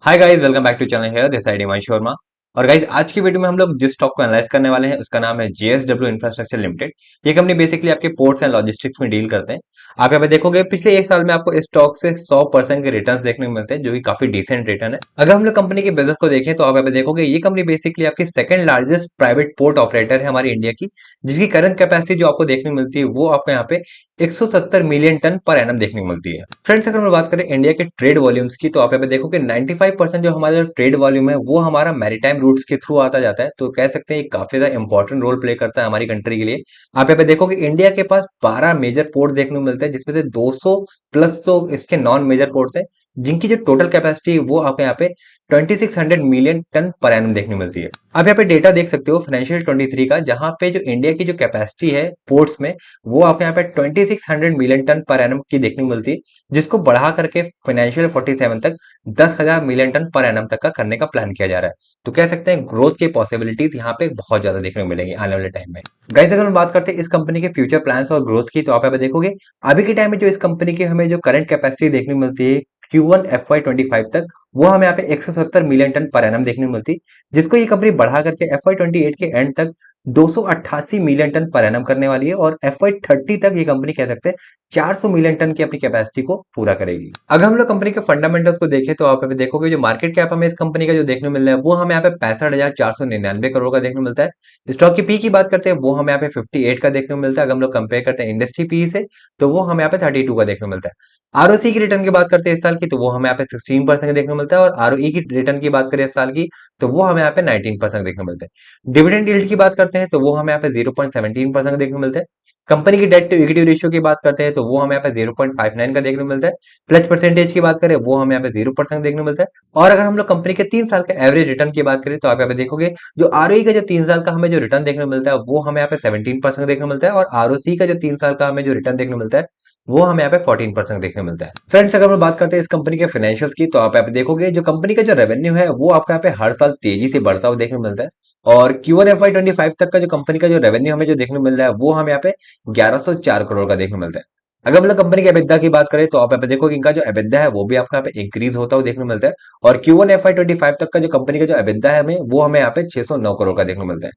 Hi guys, welcome back to channel here this side Himanshu Sharma. और guys, आज की video में हम लोग जिस स्टॉक को एनालाइज करने वाले हैं उसका नाम है जेएसडब्ल्यू इंफ्रास्ट्रक्चर लिमिटेड। ये कंपनी बेसिकली आपके पोर्ट्स एंड लॉजिस्टिक्स में डील करते हैं। आप यहाँ पे देखोगे पिछले एक साल में आपको इस स्टॉक से 100% के रिटर्न्स देखने को मिलते हैं, जो कि काफी डिसेंट रिटर्न है। अगर हम लोग कंपनी के बिजनेस को देखें तो आप यहाँ पे देखोगे ये कंपनी बेसिकली आपकी second largest private port operator है हमारी इंडिया की, जिसकी करंट कैपेसिटी जो आपको देखने को मिलती है वो आपको यहाँ पे 170 मिलियन टन पर एनम देखने को मिलती है। फ्रेंड्स, अगर हम बात करें इंडिया के ट्रेड वॉल्यूम्स की तो आप यहाँ पे देखोगे 95% जो हमारा ट्रेड वॉल्यूम है वो हमारा मैरीटाइम रूट्स के थ्रू आता जाता है। तो कह सकते हैं ये काफी ज्यादा इंपॉर्टेंट रोल प्ले करता है हमारी कंट्री के लिए। आप यहाँ पे देखोगे इंडिया के पास 12 मेजर पोर्ट देखने को मिलते हैं, जिसमें से 200 प्लस तो इसके नॉन मेजर पोर्ट्स हैं, जिनकी जो टोटल कैपेसिटी है वो आप यहाँ पे 2600 मिलियन टन पर एनम देखने को मिलती है। आप यहाँ पे डेटा देख सकते हो फाइनेंशियल 23 का, जहां पे जो इंडिया की जो कैपेसिटी है पोर्ट्स में वो आपको यहाँ पे 2600 मिलियन टन पर एनम की देखने को मिलती है, जिसको बढ़ा करके फाइनेंशियल 47 तक 10,000 मिलियन टन पर एनम तक का करने का प्लान किया जा रहा है। तो कह सकते हैं ग्रोथ की पॉसिबिलिटीज यहाँ पे बहुत ज्यादा देखने को मिलेंगी आने वाले टाइम में। गाइस, अगर हम बात करते हैं इस कंपनी के फ्यूचर प्लान्स और ग्रोथ की तो आप यहाँ पे देखोगे अभी के टाइम में जो इस कंपनी की हमें जो करंट कैपेसिटी देखने को मिलती है Q1 FY25 तक, वो हमें यहाँ पे 170 मिलियन टन पर एनम देखने को मिलती है, जिसको ये कंपनी बढ़ा करके FY28 के एंड तक 288 मिलियन टन पर एनम करने वाली है। और FY30 तक ये कंपनी कह सकते हैं 400 मिलियन टन की अपनी कैपेसिटी को पूरा करेगी। अगर हम लोग कंपनी के फंडामेंटल्स को देखें तो आप यहाँ पे देखोगे जो मार्केट कैप हमें इस कंपनी का जो देखने को मिल रहा है वो हमें यहाँ पे 65,499 करोड़ का देखने को मिलता है। स्टॉक की पी की बात करते हैं वो हमें यहाँ पे 58 का देखने को मिलता है। अगर हम लोग कंपेयर करते हैं इंडस्ट्री पी से तो वो हमें यहाँ पे 32 का देखने को मिलता है। आरओसी की रिटर्न की बात करते हैं इस साल की तो वो हमें यहाँ पे 16% देखने को मिलता है। और आरओई की रिटर्न की बात करें इस साल की तो वो हमें यहाँ पे 19% देखने को मिलता है। डिविडेंड यील्ड की बात करते हैं तो वो हमें यहाँ पे 0.17% देखने को मिलता है। कंपनी की डेट टू इक्विटी रेशियो की बात करते हैं तो वो हमें यहाँ पे 0.59 का देखने को मिलता है। प्लस परसेंटेज की बात करें वो हमें यहाँ पे 0% देखने को मिलता है। और अगर हम लोग कंपनी के 3 साल के एवरेज रिटर्न की बात करें तो आप यहाँ पे देखोगे जो आरओई का जो 3 साल का हमें जो रिटर्न देखने को मिलता है वो हमें यहाँ पे 17% देखने को मिलता है। और आरओसी का जो 3 साल का हमें जो रिटर्न देखने को मिलता है वो हमें यहाँ पे 14% देखने को मिलता है। फ्रेंड्स, अगर हम बात करते हैं इस कंपनी के फाइनेंशियल्स की तो आप यहाँ पे देखोगे जो कंपनी का जो रेवेन्यू है वो आपको यहाँ पे हर साल तेजी से बढ़ता हुआ देखने को मिलता है। और Q1 FY25 तक का जो कंपनी का जो रेवेन्यू हमें जो देखने को मिल रहा है वो हमें यहाँ पे 1104 करोड़ का देखने को मिलता है। अगर हम लोग कंपनी के EBITDA की बात करें तो आप यहाँ पे देखोगे इनका जो EBITDA है वो भी आपको यहाँ पे इंक्रीज होता हुआ देखने को मिलता है। और Q1 FY25 तक का जो कंपनी का जो EBITDA है हमें वो हमें यहाँ पे 609 करोड़ का देखने को मिलता है।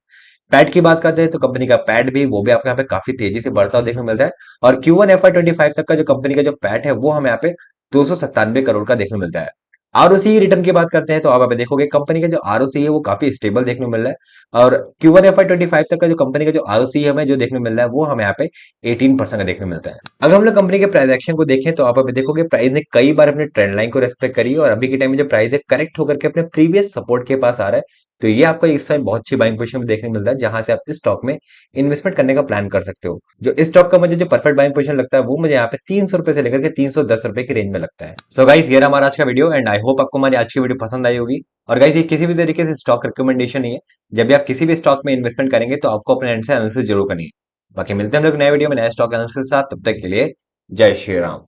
पैट की बात करते हैं तो कंपनी का पैट भी वो भी आपको यहाँ पे काफी तेजी से बढ़ता हुआ देखने को मिलता है। और Q1 FY25 तक का जो कंपनी का जो पैट है वो हमें यहाँ पे 297 करोड़ का देखने को मिलता है। आरओसी रिटर्न की बात करते हैं तो आप यहाँ पे देखोगे कंपनी का जो आरओसी है वो काफी स्टेबल देखने को मिल रहा है। और Q1 FY25 तक का जो कंपनी का जो आरओसी हमें जो देखने को मिल रहा है वो हमें यहाँ पे 18% का देखने को मिलता है। अगर हम लोग कंपनी के प्राइस एक्शन को देखें तो आप यहाँ पे देखोगे प्राइस ने कई बार अपने ट्रेंड लाइन को रेस्पेक्ट करी है और अभी के टाइम में जो प्राइस है करेक्ट होकर के अपने प्रीवियस सपोर्ट के पास आ रहा है। तो ये आपको इस टाइम बहुत अच्छी बाइंग पोजीशन में देखने को मिलता है, जहां से आप इस स्टॉक में इन्वेस्टमेंट करने का प्लान कर सकते हो। जो इस स्टॉक का मुझे जो परफेक्ट बाइंग पोजीशन लगता है वो मुझे यहाँ पे 300 रुपए से लेकर के 310 रुपए की रेंज में लगता है। सो गाइस, ये रहा हमारा आज का वीडियो एंड आई होप आपको हमारी आज की वीडियो पसंद आई होगी। और गाइस, ये किसी भी तरीके से स्टॉक रिकमेंडेशन नहीं है। जब भी आप किसी भी स्टॉक में इन्वेस्टमेंट करेंगे तो आपको अपने एंड से एनालिसिस जरूर करनी है। बाकी मिलते हैं हम लोग नए वीडियो में नए स्टॉक एनालिसिस के साथ, तब तक के लिए जय श्री राम।